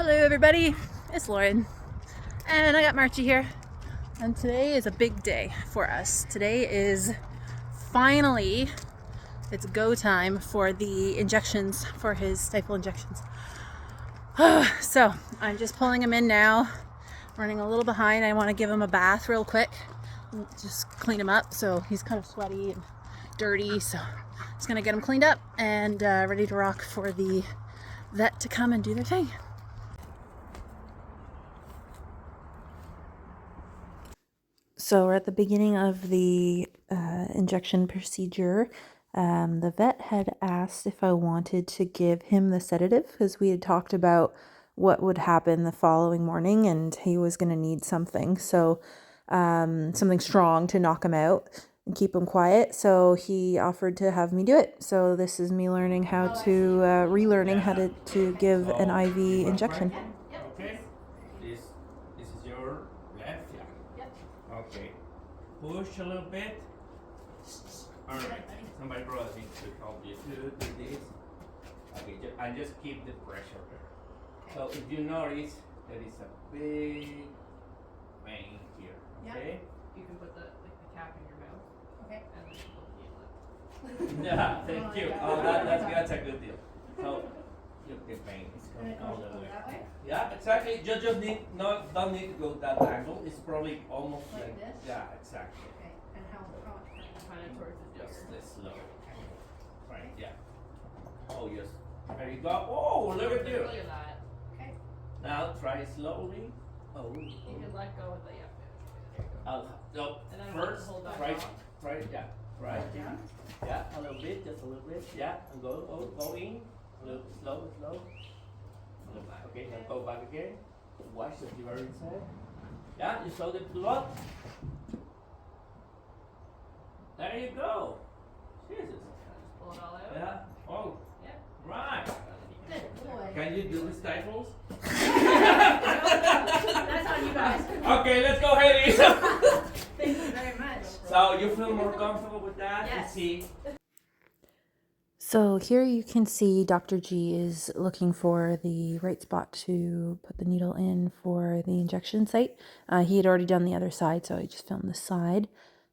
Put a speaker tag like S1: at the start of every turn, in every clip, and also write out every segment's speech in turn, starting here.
S1: Hello everybody, it's Lauren and I got Marchie here, and today is a big day for us. Today is finally, it's go time for the injections, for his stifle injections. So I'm just pulling him in now, running a little behind. I want to give him a bath real quick, just clean him up. So he's kind of sweaty and dirty, so just gonna get him cleaned up and ready to rock for the vet to come and do their thing. So we're at the beginning of the injection procedure. The vet had asked if I wanted to give him the sedative because we had talked about what would happen the following morning and he was going to need something. So something strong to knock him out and keep him quiet. So he offered to have me do it. So this is me learning how to, relearning how to give an IV injection.
S2: Okay. This is your left. Yeah.
S1: Yep.
S2: Okay. Push a little bit. All right. Somebody brought me to help you to do this. Okay. And just keep the pressure there. So if you notice, there is a big vein here. Okay.
S3: You can put the cap in your mouth.
S1: Okay.
S3: And then you put the
S2: Yeah. Thank you. Oh, that's a good deal. So look, the vein is coming all the way.
S1: That way?
S2: Yeah, exactly. You just don't need to go that angle. It's probably almost
S1: Like this?
S2: Yeah, exactly.
S1: Okay. And how much?
S3: kind of towards the
S2: Just
S3: ear.
S2: slow. Right, yeah. Oh yes. There you go. Oh, look at you.
S3: Look at that.
S1: Okay.
S2: Now try slowly. Oh.
S3: You can let go with the
S2: No,
S3: And then
S2: first
S3: hold that
S2: try
S3: down.
S2: yeah. Right.
S1: Down?
S2: Yeah, a little bit, just a little bit. Yeah, and go in. A little slow. Okay, now go back again. Watch the liver inside. Yeah, you saw the blood. There you go. Jesus.
S3: Just pull it all out.
S2: Yeah. Oh.
S3: Yeah.
S2: Right.
S1: Good boy.
S2: Can you do the stifles?
S1: That's on you guys.
S2: Okay, let's go ahead.
S1: Thank you very much.
S2: So you feel more comfortable with that?
S1: Yes.
S2: Let's see.
S1: So here you can see Dr. G is looking for the right spot to put the needle in for the injection site. He had already done the other side, so I just filmed this side.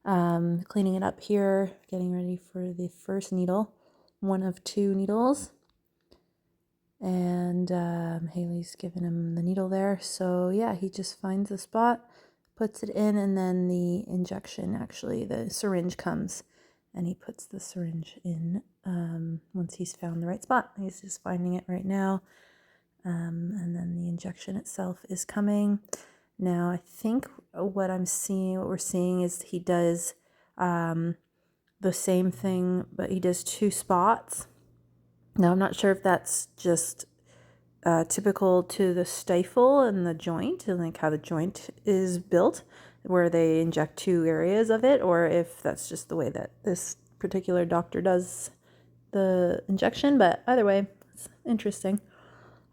S1: Cleaning it up here, getting ready for the first needle, one of two needles. And Haley's giving him the needle there. So yeah, he just finds the spot, puts it in, and then the injection, actually, the syringe comes and he puts the syringe in once he's found the right spot. He's just finding it right now. And then the injection itself is coming. Now, I think what we're seeing is he does the same thing, but he does two spots. Now, I'm not sure if that's just typical to the stifle and the joint, and like how the joint is built, where they inject two areas of it, or if that's just the way that this particular doctor does the injection. But either way, it's interesting.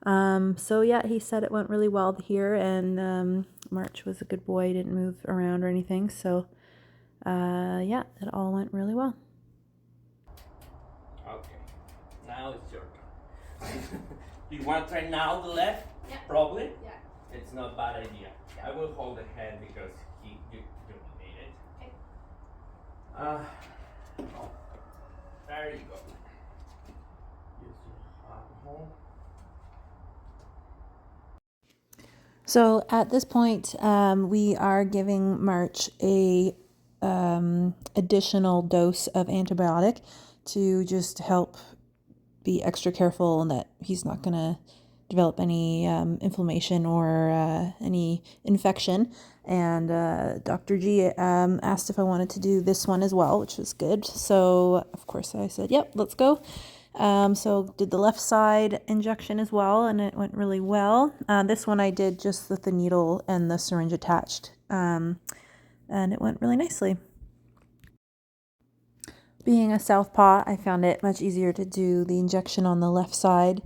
S1: So yeah, he said it went really well here, and March was a good boy, didn't move around or anything. So yeah, it all went really well.
S2: Okay. Now it's your turn. Do you want to try now the left?
S1: Yeah.
S2: Probably?
S1: Yeah.
S2: It's not a bad idea.
S1: Yeah.
S2: I will hold the hand because you need it.
S1: Okay.
S2: There you go. Use your alcohol.
S1: So at this point, we are giving March a additional dose of antibiotic to just help be extra careful and that he's not going to develop any inflammation or any infection. And Dr. G asked if I wanted to do this one as well, which was good. So of course I said, yep, let's go. So did the left side injection as well, and it went really well. This one I did just with the needle and the syringe attached, and it went really nicely. Being a southpaw, I found it much easier to do the injection on the left side.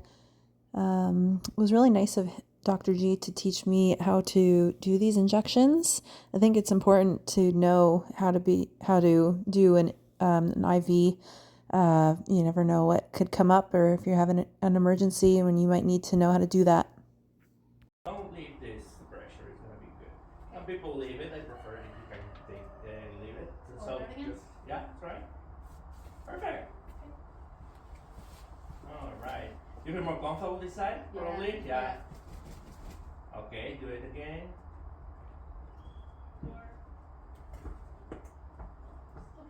S1: It was really nice of Dr. G to teach me how to do these injections. I think it's important to know how to do an IV. You never know what could come up, or if you're having an emergency when you might need to know how to do that.
S2: people leave it. I prefer if you can leave it. So
S3: Hold it again?
S2: just, yeah, that's right. Perfect. All right. You feel more comfortable this side, probably. Yeah. Okay, do it again.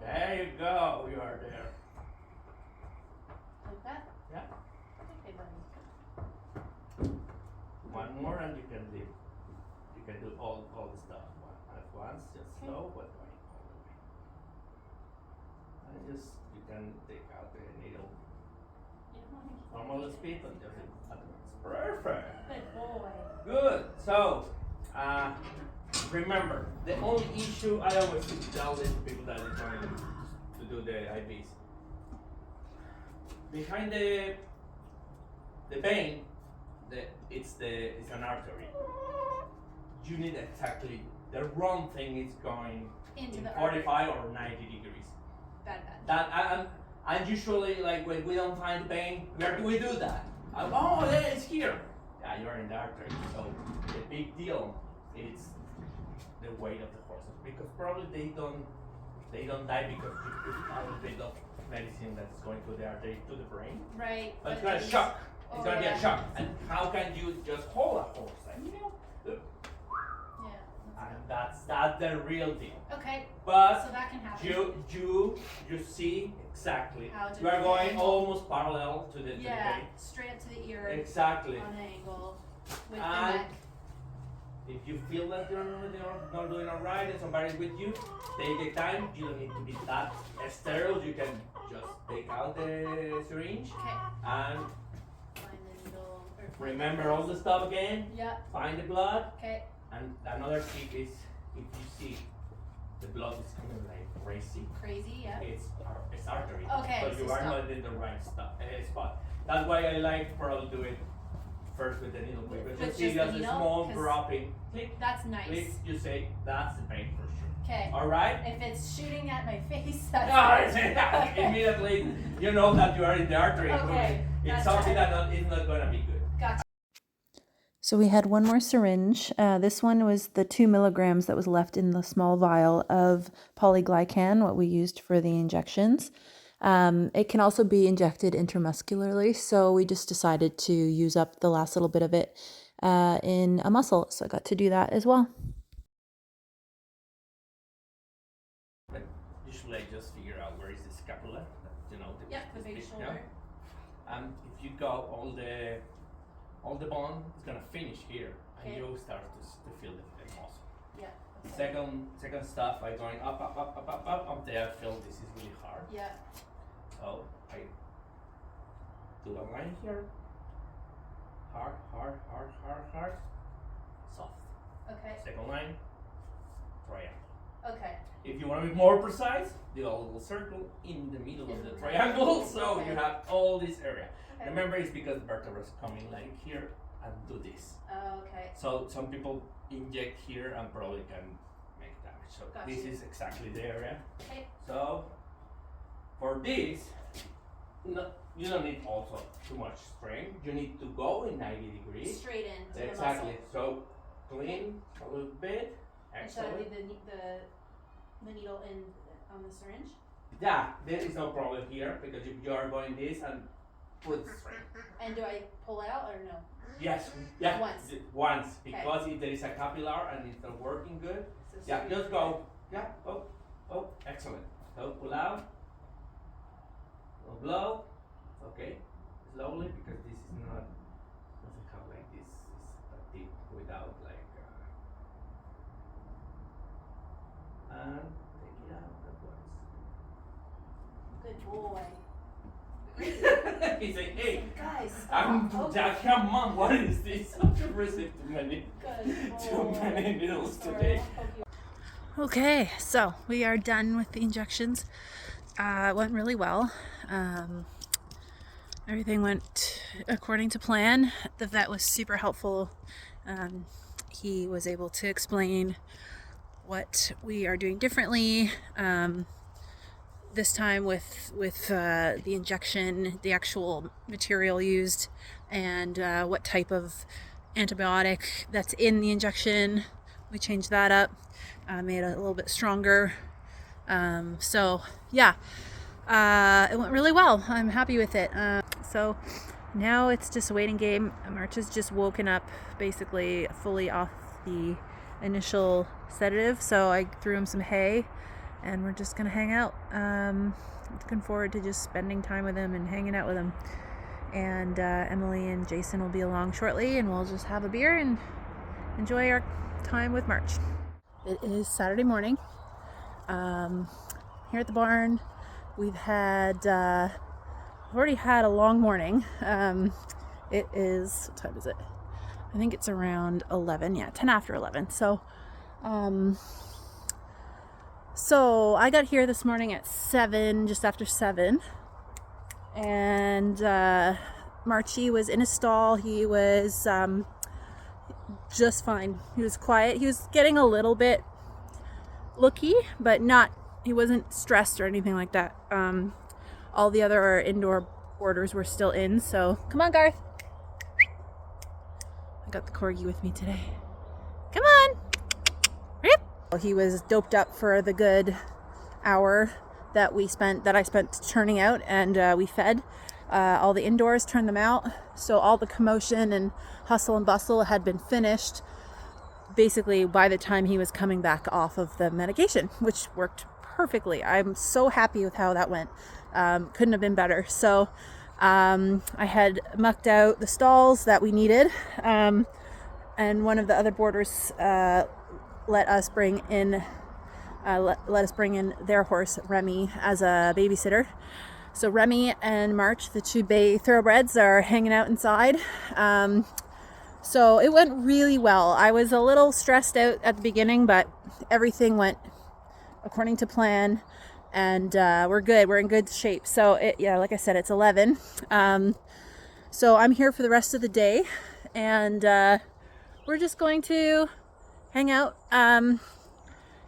S2: There you go. You are there.
S3: Like that?
S2: Yeah.
S3: Okay, buddy.
S2: One more, and you can leave. You can do all the stuff at once. Just slow, but going all the way. And just you can take out the needle. Normal speed, but just at once. Perfect.
S3: Good boy.
S2: Good. So, remember, the only issue I always tell these people that are trying to do the IVs, behind the vein, it's an artery. You need exactly the wrong thing is going
S3: Into
S2: in
S3: the
S2: 45 or 90 degrees.
S3: Bad.
S2: That and usually, like when we don't find the vein, we do that. Oh, yeah, it's here. Yeah, you're in the artery. So the big deal is the weight of the horses, because probably they don't die because you put a little bit of medicine that's going to the artery to the brain.
S3: Right.
S2: But it's gonna shock. It's gonna be a shock. And how can you just hold a horse like
S3: Yeah.
S2: and that's the real deal.
S3: Okay.
S2: But
S3: So that can happen.
S2: you see exactly.
S3: How to
S2: You are
S3: do
S2: going
S3: it.
S2: almost parallel to the
S3: Yeah.
S2: vein.
S3: Straight up to the ear.
S2: Exactly.
S3: On an angle with the
S2: And
S3: neck.
S2: if you feel that you're not doing alright and somebody's with you, take the time. You don't need to be that sterile. You can just take out the syringe
S3: Okay.
S2: and
S3: Find the needle.
S2: remember all the stuff again.
S3: Yeah.
S2: Find the blood.
S3: Okay.
S2: And another tip is if you see the blood is coming like crazy,
S3: Crazy. Yeah.
S2: it's artery.
S3: Okay,
S2: So you
S3: so
S2: are
S3: stop.
S2: not in the right spot. That's why I like probably do it first with the needle, because
S3: With
S2: you
S3: just
S2: see
S3: the
S2: just a
S3: needle?
S2: small
S3: 'Cause
S2: dropping. Click,
S3: That's nice.
S2: click. You say that's the pain for sure.
S3: Okay.
S2: All right.
S3: If it's shooting at my face, that's
S2: No, immediately you know that you are in the artery.
S3: Okay,
S2: It's
S3: that's
S2: something
S3: right.
S2: that is not going to be good.
S3: Gotcha.
S1: So we had one more syringe. This one was the 2 milligrams that was left in the small vial of polyglycan, what we used for the injections. It can also be injected intramuscularly, so we just decided to use up the last little bit of it in a muscle. So I got to do that as well.
S2: But usually I just figure out where is the scapula, you know.
S3: The big
S2: big-
S3: shoulder.
S2: yeah. If you go all the bone is gonna finish here, and
S3: Okay.
S2: you start to feel the muscle.
S3: Yeah. Okay.
S2: Second stuff, I going up there. I feel this is really hard.
S3: Yeah.
S2: So I do a line here. Hard, soft.
S3: Okay.
S2: Second line, triangle.
S3: Okay.
S2: If you want to be more precise, do a little circle in the middle of the triangle, so you have all this area.
S3: Okay.
S2: Remember, it's because vertebrae coming like here and do this.
S3: Okay.
S2: So some people inject here and probably can make damage. So
S3: Gotcha.
S2: this is exactly the area.
S3: Okay.
S2: So for this, you don't need also too much strength. You need to go in 90 degrees.
S3: Straight into
S2: Exactly.
S3: the muscle.
S2: So clean a little bit.
S3: And should I
S2: Excellent.
S3: leave the needle in on the syringe?
S2: Yeah, there is no problem here because if you are going this and put straight.
S3: And do I pull out or no?
S2: Yes, yeah.
S3: Once.
S2: Once, because if there is a capillary and it's not working good,
S3: So
S2: yeah,
S3: syringe.
S2: just go. Yeah, oh, excellent. So pull out, blow, okay, slowly because this is not, doesn't have like this, is a tip without like, and take it out at once.
S3: Good boy.
S2: He's like, hey,
S3: Guys,
S2: I'm
S3: stop.
S2: Jack, come on, what is this? I've received too many
S3: Good
S2: needles
S3: Sorry,
S2: today.
S3: I'll poke you.
S1: Okay, so we are done with the injections. It went really well. Everything went according to plan. The vet was super helpful. He was able to explain what we are doing differently. This time with the injection, the actual material used, and what type of antibiotic that's in the injection, We changed that up, made it a little bit stronger. So yeah, it went really well. I'm happy with it. So now it's just a waiting game. March has just woken up basically fully off the initial sedative, so I threw him some hay and we're just gonna hang out. Looking forward to just spending time with him and hanging out with him. And Emily and Jason will be along shortly, and we'll just have a beer and enjoy our time with March. It is Saturday morning. Here at the barn, we've already had a long morning. It is, what time is it? I think it's around 11. Yeah, 10 after 11. So I got here this morning at 7, just after 7. And Marchie was in his stall. He was just fine. He was quiet. He was getting a little bit looky, but he wasn't stressed or anything like that. All the other indoor boarders were still in, so come on, Garth. I got the corgi with me today. Come on. Yep. He was doped up for the good hour that I spent churning out, and we fed all the indoors, turned them out. So all the commotion and hustle and bustle had been finished basically by the time he was coming back off of the medication, which worked perfectly. I'm so happy with how that went. Couldn't have been better. So I had mucked out the stalls that we needed, and one of the other boarders let us bring in their horse Remy as a babysitter. So Remy and March, the two bay thoroughbreds, are hanging out inside. So it went really well. I was a little stressed out at the beginning, but everything went according to plan, and we're good. We're in good shape. So like I said, it's 11. So I'm here for the rest of the day, and we're just going to hang out.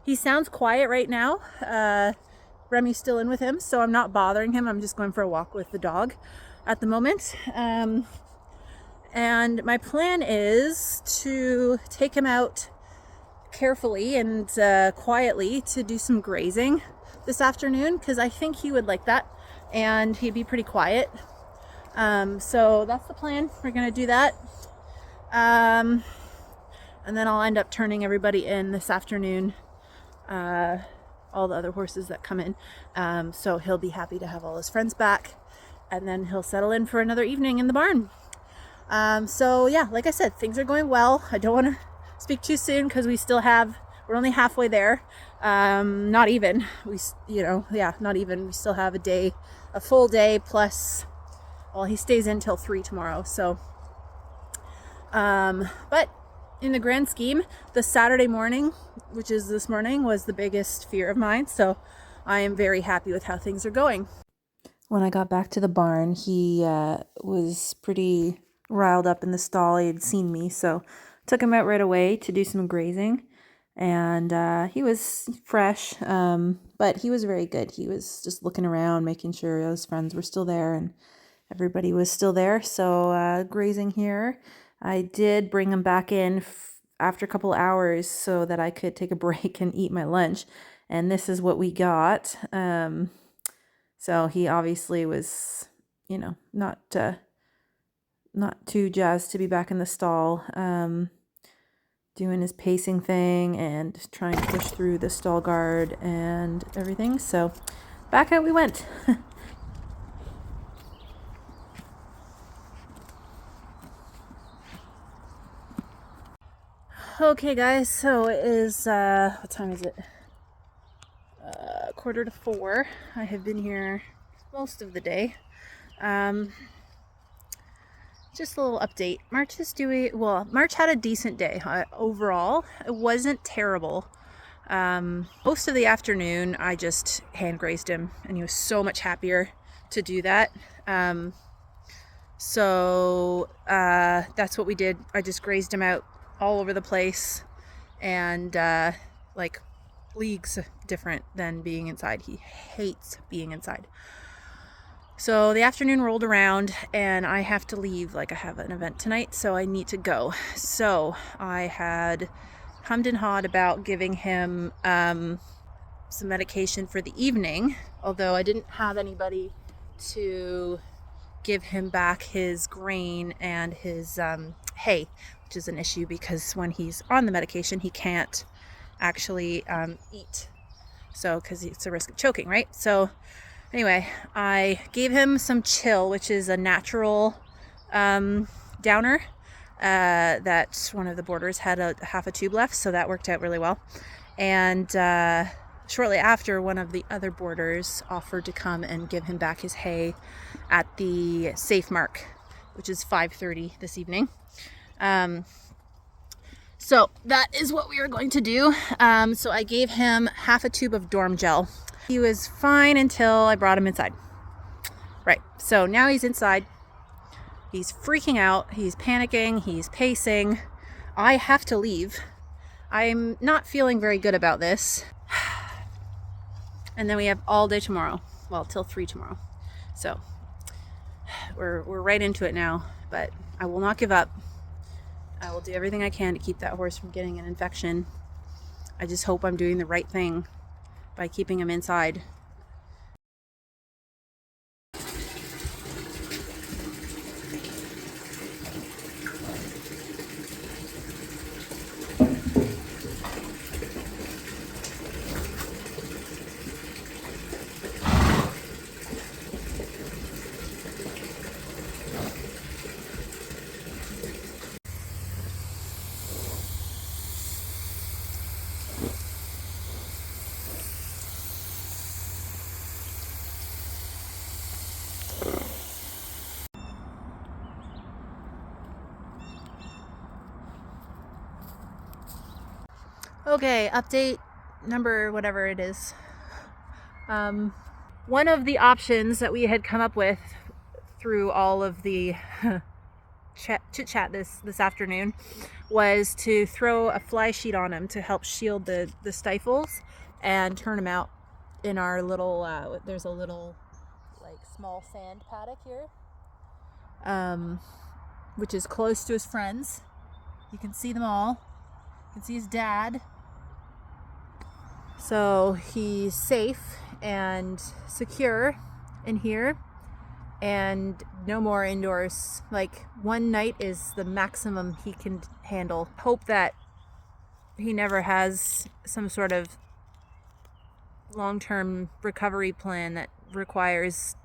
S1: He sounds quiet right now. Remy's still in with him, so I'm not bothering him. I'm just going for a walk with the dog at the moment. And my plan is to take him out carefully and quietly to do some grazing this afternoon, because I think he would like that, and he'd be pretty quiet. So that's the plan. We're gonna do that, and then I'll end up turning everybody in this afternoon, all the other horses that come in. So he'll be happy to have all his friends back, and then he'll settle in for another evening in the barn. So yeah, like I said, things are going well. I don't want to speak too soon because we're only halfway there. Not even. Not even. We still have a full day plus. Well, he stays in till 3 tomorrow. So, but in the grand scheme, the Saturday morning, which is this morning, was the biggest fear of mine. So I am very happy with how things are going. When I got back to the barn, he was pretty riled up in the stall. He had seen me, so took him out right away to do some grazing, and he was fresh, but he was very good. He was just looking around, making sure his friends were still there and everybody was still there. So grazing here. I did bring him back in after a couple hours so that I could take a break and eat my lunch, and this is what we got. So he obviously was, not too jazzed to be back in the stall, doing his pacing thing and trying to push through the stall guard and everything. So back out we went. Okay guys, so it is, what time is it? 3:45. I have been here most of the day. Just a little update. March had a decent day. Overall, it wasn't terrible. Most of the afternoon, I just hand grazed him, and he was so much happier to do that. So that's what we did. I just grazed him out all over the place, and like leagues different than being inside. He hates being inside. So the afternoon rolled around and I have to leave. Like, I have an event tonight, so I need to go. So I had hummed and hawed about giving him some medication for the evening, although I didn't have anybody to give him back his grain and his hay, which is an issue because when he's on the medication, he can't actually eat. So, because it's a risk of choking, right? So anyway, I gave him some Chill, which is a natural downer that one of the boarders had a half a tube left, so that worked out really well. And shortly after, one of the other boarders offered to come and give him back his hay at the safe mark, which is 5:30 this evening. So that is what we are going to do. So I gave him half a tube of Dorm Gel. He was fine until I brought him inside. Right, so now he's inside. He's freaking out, he's panicking, he's pacing. I have to leave. I'm not feeling very good about this. And then we have all day tomorrow. Well, till 3 tomorrow. So we're right into it now, but I will not give up. I will do everything I can to keep that horse from getting an infection. I just hope I'm doing the right thing by keeping him inside. Okay, update number whatever it is. One of the options that we had come up with through all of the chit-chat this afternoon was to throw a fly sheet on him to help shield the stifles and turn him out in our little, there's a little like small sand paddock here, which is close to his friends. You can see them all. You can see his dad. So he's safe and secure in here, and no more indoors. Like 1 night is the maximum he can handle. Hope that he never has some sort of long-term recovery plan that requires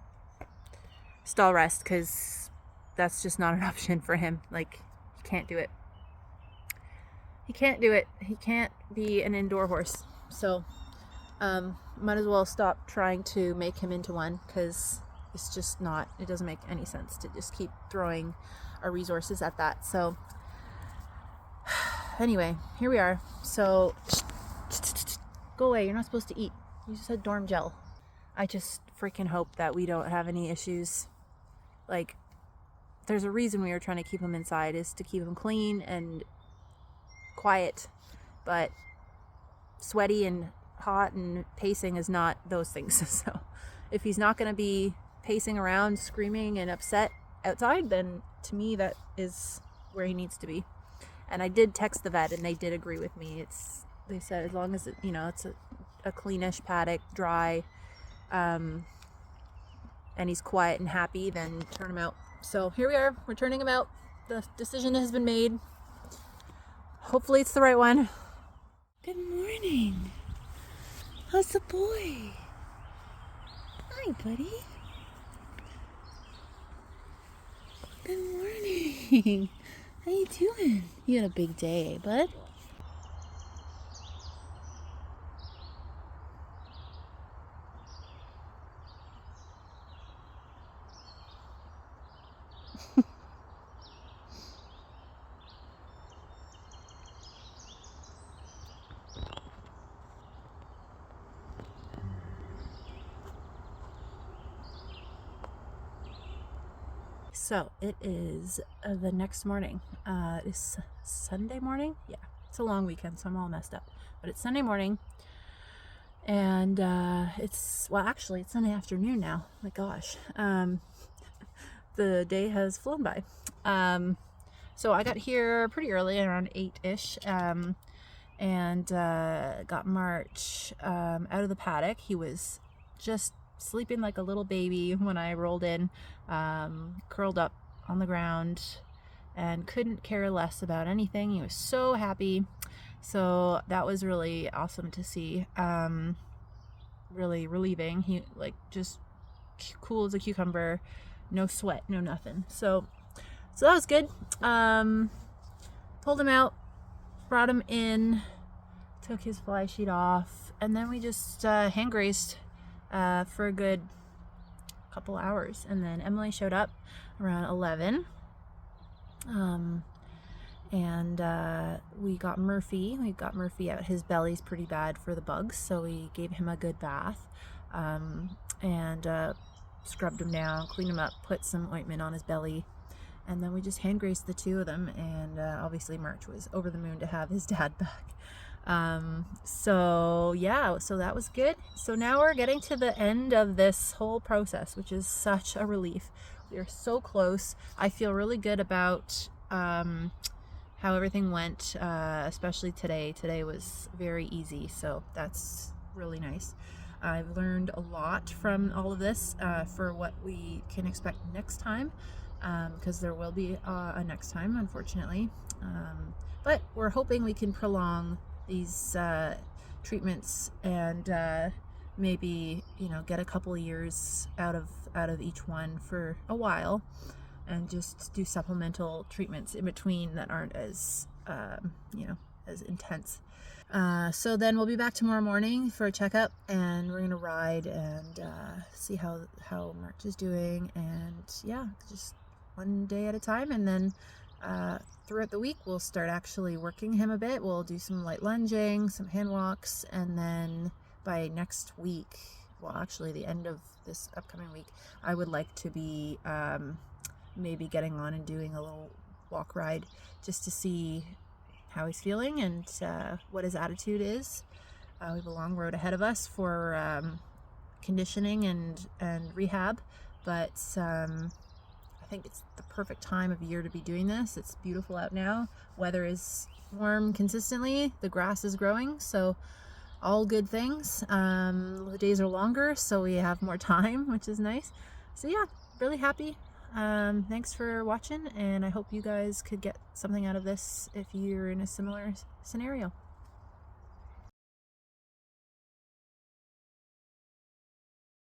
S1: stall rest, because that's just not an option for him. Like, he can't do it. He can't do it. He can't be an indoor horse. So might as well stop trying to make him into one, because it's just not, it doesn't make any sense to just keep throwing our resources at that. So anyway, here we are. So go away, you're not supposed to eat. You just had Dorm Gel. I just freaking hope that we don't have any issues. Like, there's a reason we were trying to keep him inside, is to keep him clean and quiet, but sweaty and hot and pacing is not those things. So if he's not going to be pacing around screaming and upset outside, then to me that is where he needs to be. And I did text the vet and they did agree with me. They said as long as it's a cleanish paddock, dry, and he's quiet and happy, then turn him out. So here we are, we're turning him out. The decision has been made. Hopefully it's the right one. Good morning. How's the boy? Hi, buddy. Good morning. How you doing? You had a big day, bud. So it is the next morning. It's Sunday morning. Yeah, it's a long weekend, so I'm all messed up. But it's Sunday morning, and it's Sunday afternoon now. My gosh, the day has flown by. So I got here pretty early, around 8-ish, and got March out of the paddock. He was just sleeping like a little baby when I rolled in, curled up on the ground and couldn't care less about anything. He was so happy. So that was really awesome to see. Really relieving. He like just cool as a cucumber, no sweat, no nothing. So that was good. Pulled him out, brought him in, took his fly sheet off, and then we just hand grazed for a good couple hours. And then Emily showed up around 11. And we got Murphy. We got Murphy out. His belly's pretty bad for the bugs, so we gave him a good bath, and scrubbed him down, cleaned him up, put some ointment on his belly, and then we just hand grazed the two of them. And obviously March was over the moon to have his dad back. So yeah, so that was good. So now we're getting to the end of this whole process, which is such a relief. We are so close. I feel really good about how everything went, especially today. Today was very easy, so that's really nice. I've learned a lot from all of this for what we can expect next time, because there will be a next time, unfortunately. But we're hoping we can prolong these treatments and maybe, you know, get a couple of years out of each one for a while, and just do supplemental treatments in between that aren't as as intense. So then we'll be back tomorrow morning for a checkup, and we're gonna ride and see how March is doing, and yeah, just one day at a time. And then throughout the week we'll start actually working him a bit. We'll do some light lunging, some hand walks, and then by next week, well, actually the end of this upcoming week, I would like to be maybe getting on and doing a little walk ride just to see how he's feeling and what his attitude is. We have a long road ahead of us for conditioning and rehab, but I think it's the perfect time of year to be doing this. It's beautiful out now. Weather is warm consistently. The grass is growing, so all good things. The days are longer, so we have more time, which is nice. So yeah, really happy. Thanks for watching, and I hope you guys could get something out of this if you're in a similar scenario.